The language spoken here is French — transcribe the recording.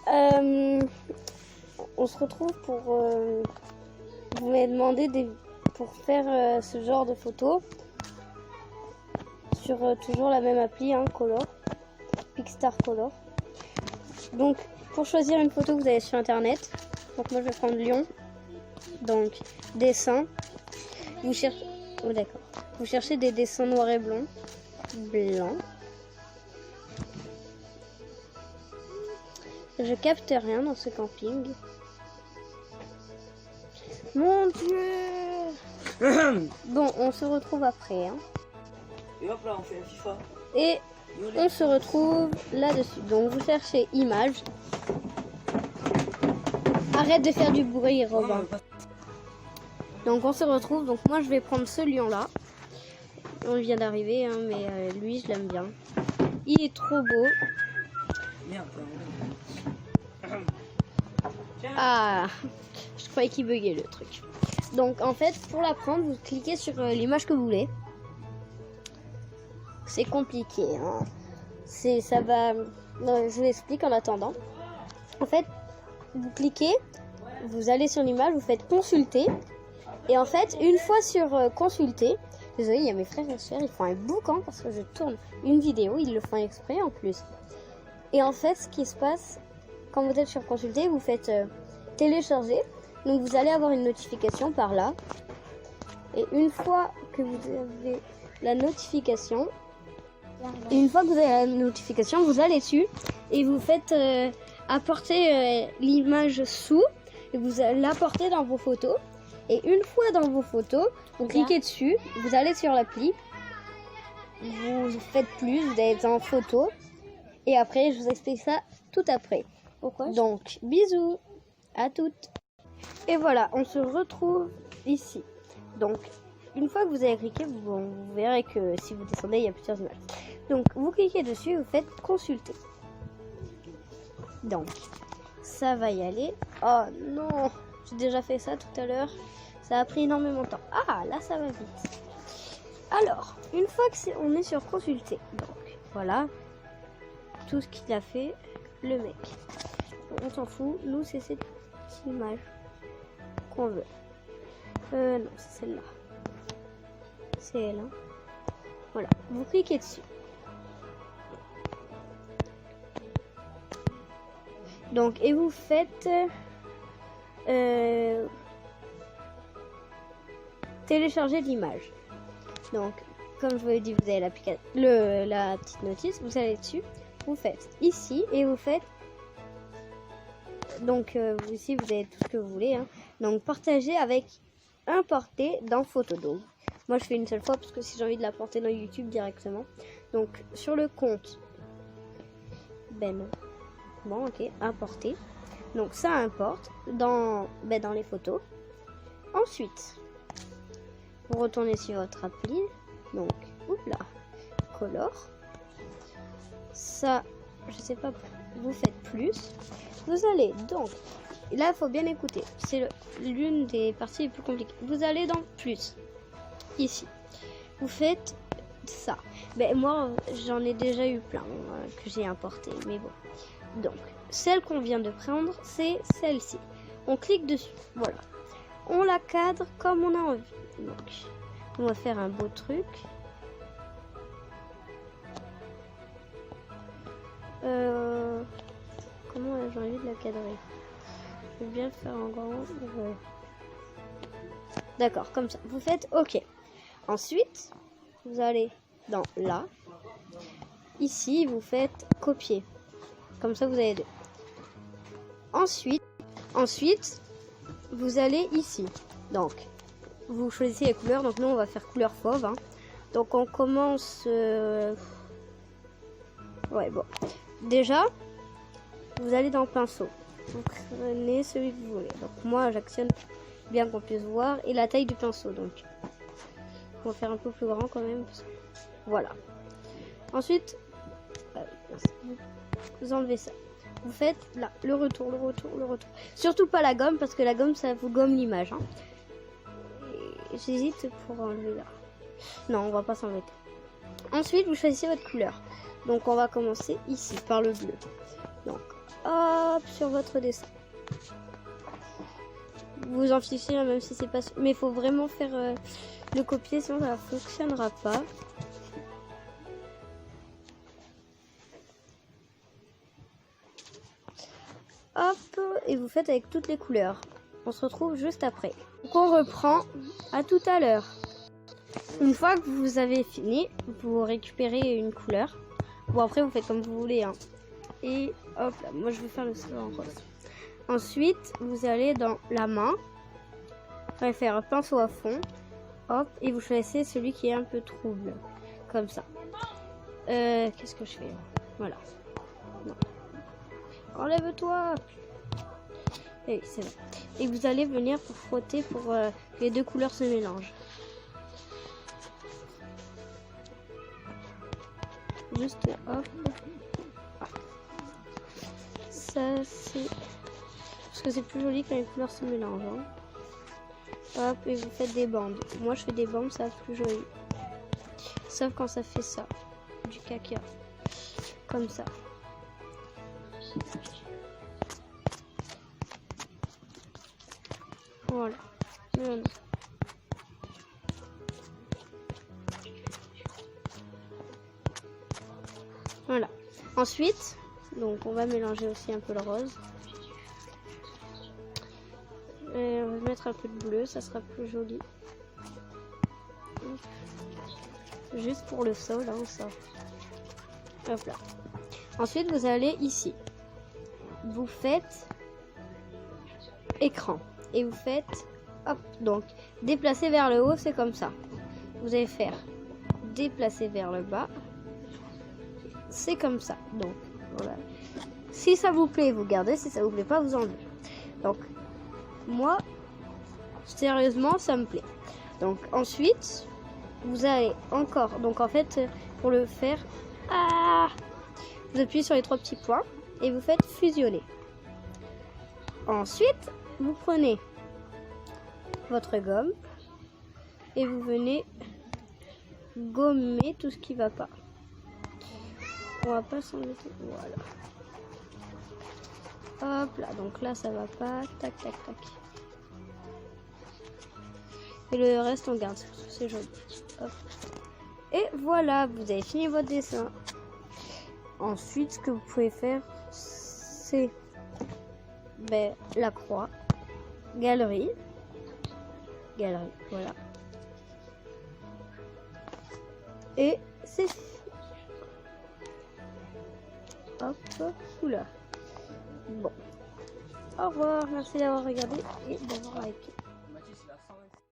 On se retrouve pour... vous m'avez demandé pour faire ce genre de photos sur toujours la même appli, hein, Color, Pixstar Color. Donc pour choisir une photo, vous allez sur internet. Donc moi je vais prendre Lyon. Donc dessin. Vous cherchez... Oh, d'accord. Vous cherchez des dessins noirs et blancs. Blanc. Je capte rien dans ce camping. Mon Dieu. Bon, on se retrouve après. Hein. Et hop là, on fait la FIFA. Et on se retrouve là-dessus. Donc vous cherchez image. Arrête de faire du bruit, Robin. Donc on se retrouve. Donc moi je vais prendre ce lion là. On vient d'arriver, hein, mais lui je l'aime bien. Il est trop beau. Merde. Ah, je croyais qu'il buguait le truc. Donc en fait, pour la prendre, vous cliquez sur l'image que vous voulez. C'est compliqué, hein. Ça va. Non, je vous explique en attendant. En fait, vous cliquez, vous allez sur l'image, vous faites consulter. Et en fait, une fois sur consulter, désolé, il y a mes frères et sœurs, ils font un boucan parce que je tourne une vidéo, ils le font exprès en plus. Et en fait, ce qui se passe, quand vous êtes sur consulter, vous faites télécharger. Donc vous allez avoir une notification par là. Et une fois que vous avez la notification, vous allez dessus et vous faites apporter l'image sous et vous l'apportez dans vos photos. Et une fois dans vos photos, vous cliquez dessus, vous allez sur l'appli, vous faites plus, vous êtes en photo. Et après, je vous explique ça tout après. Pourquoi? Donc, bisous à toutes. Et voilà, on se retrouve ici. Donc, une fois que vous avez cliqué, vous verrez que si vous descendez, il y a plusieurs images. Donc, vous cliquez dessus et vous faites consulter. Donc, ça va y aller. Oh non, j'ai déjà fait ça tout à l'heure. Ça a pris énormément de temps. Ah, là, ça va vite. Alors, une fois que on est sur consulter, donc, voilà. Tout ce qu'il a fait, le mec. On s'en fout. Nous, c'est cette image qu'on veut. Non, c'est celle-là. C'est elle. Hein. Voilà. Vous cliquez dessus. Donc, et vous faites télécharger l'image. Donc, comme je vous l'ai dit, vous avez la petite notice. Vous allez dessus. Vous faites ici et vous faites donc ici vous avez tout ce que vous voulez, hein. Donc partager avec importer dans Photodome. Moi je fais une seule fois parce que si j'ai envie de la porter dans YouTube directement. Donc sur le compte bon ok, importer. Donc ça importe dans les photos. Ensuite vous retournez sur votre appli, donc là Color. Ça, je sais pas, vous faites plus. Vous allez donc, là il faut bien écouter, c'est l'une des parties les plus compliquées. Vous allez dans plus, ici. Vous faites ça. Mais moi, j'en ai déjà eu plein que j'ai importé, mais bon. Donc, celle qu'on vient de prendre, c'est celle-ci. On clique dessus, voilà. On la cadre comme on a envie. Donc, on va faire un beau truc. Comment j'ai envie de la cadrer? Je vais bien le faire en grand. Ouais. D'accord, comme ça. Vous faites OK. Ensuite, vous allez dans là. Ici, vous faites copier. Comme ça, vous avez deux. Ensuite, vous allez ici. Donc, vous choisissez les couleurs. Donc, nous, on va faire couleur fauve. Hein. Donc, on commence... Ouais, bon. Déjà, vous allez dans pinceau. Vous prenez celui que vous voulez. Donc moi, j'actionne bien qu'on puisse voir. Et la taille du pinceau, donc. On va faire un peu plus grand quand même. Voilà. Ensuite, vous enlevez ça. Vous faites là, le retour. Surtout pas la gomme, parce que la gomme, ça vous gomme l'image. Hein. J'hésite pour enlever là. Non, on va pas s'embêter. Ensuite, vous choisissez votre couleur. Donc on va commencer ici par le bleu. Donc hop sur votre dessin. Vous en fichez même si c'est pas... Mais il faut vraiment faire le copier sinon ça ne fonctionnera pas. Hop, et vous faites avec toutes les couleurs. On se retrouve juste après. Donc on reprend, à tout à l'heure. Une fois que vous avez fini, vous récupérez une couleur. Bon après vous faites comme vous voulez. Hein. Et hop là, moi je vais faire le sol en rose. Ensuite, vous allez dans la main. Vous allez faire pinceau à fond. Hop, et vous choisissez celui qui est un peu trouble. Comme ça. Qu'est-ce que je fais là? Voilà. Non. Enlève-toi. Et oui, c'est vrai. Et vous allez venir pour frotter pour que les deux couleurs se mélangent. Juste là, hop. Ah. Ça c'est... Parce que c'est plus joli quand les couleurs se mélangent. Hein. Hop, et vous faites des bandes. Moi je fais des bandes, ça va être plus joli. Sauf quand ça fait ça. Du caca. Comme ça. Voilà. Voilà. Ensuite, donc on va mélanger aussi un peu le rose. Et on va mettre un peu de bleu, ça sera plus joli. Juste pour le sol, hein, ça. Hop là. Ensuite, vous allez ici. Vous faites écran. Et vous faites, hop, donc déplacer vers le haut, c'est comme ça. Vous allez faire déplacer vers le bas. C'est comme ça. Donc, voilà. Si ça vous plaît, vous gardez. Si ça vous plaît pas, vous enlevez. Donc, moi, sérieusement, ça me plaît. Donc, ensuite, vous allez encore. Donc, en fait, pour le faire, vous appuyez sur les trois petits points et vous faites fusionner. Ensuite, vous prenez votre gomme et vous venez gommer tout ce qui va pas. On va pas s'embêter. Voilà. Hop là, donc là ça va pas. Tac, tac, tac. Et le reste on garde, c'est joli. Hop. Et voilà, vous avez fini votre dessin. Ensuite, ce que vous pouvez faire, c'est la croix, galerie, voilà. Et c'est hop, oula. Bon. Au revoir, merci d'avoir regardé et d'avoir liké.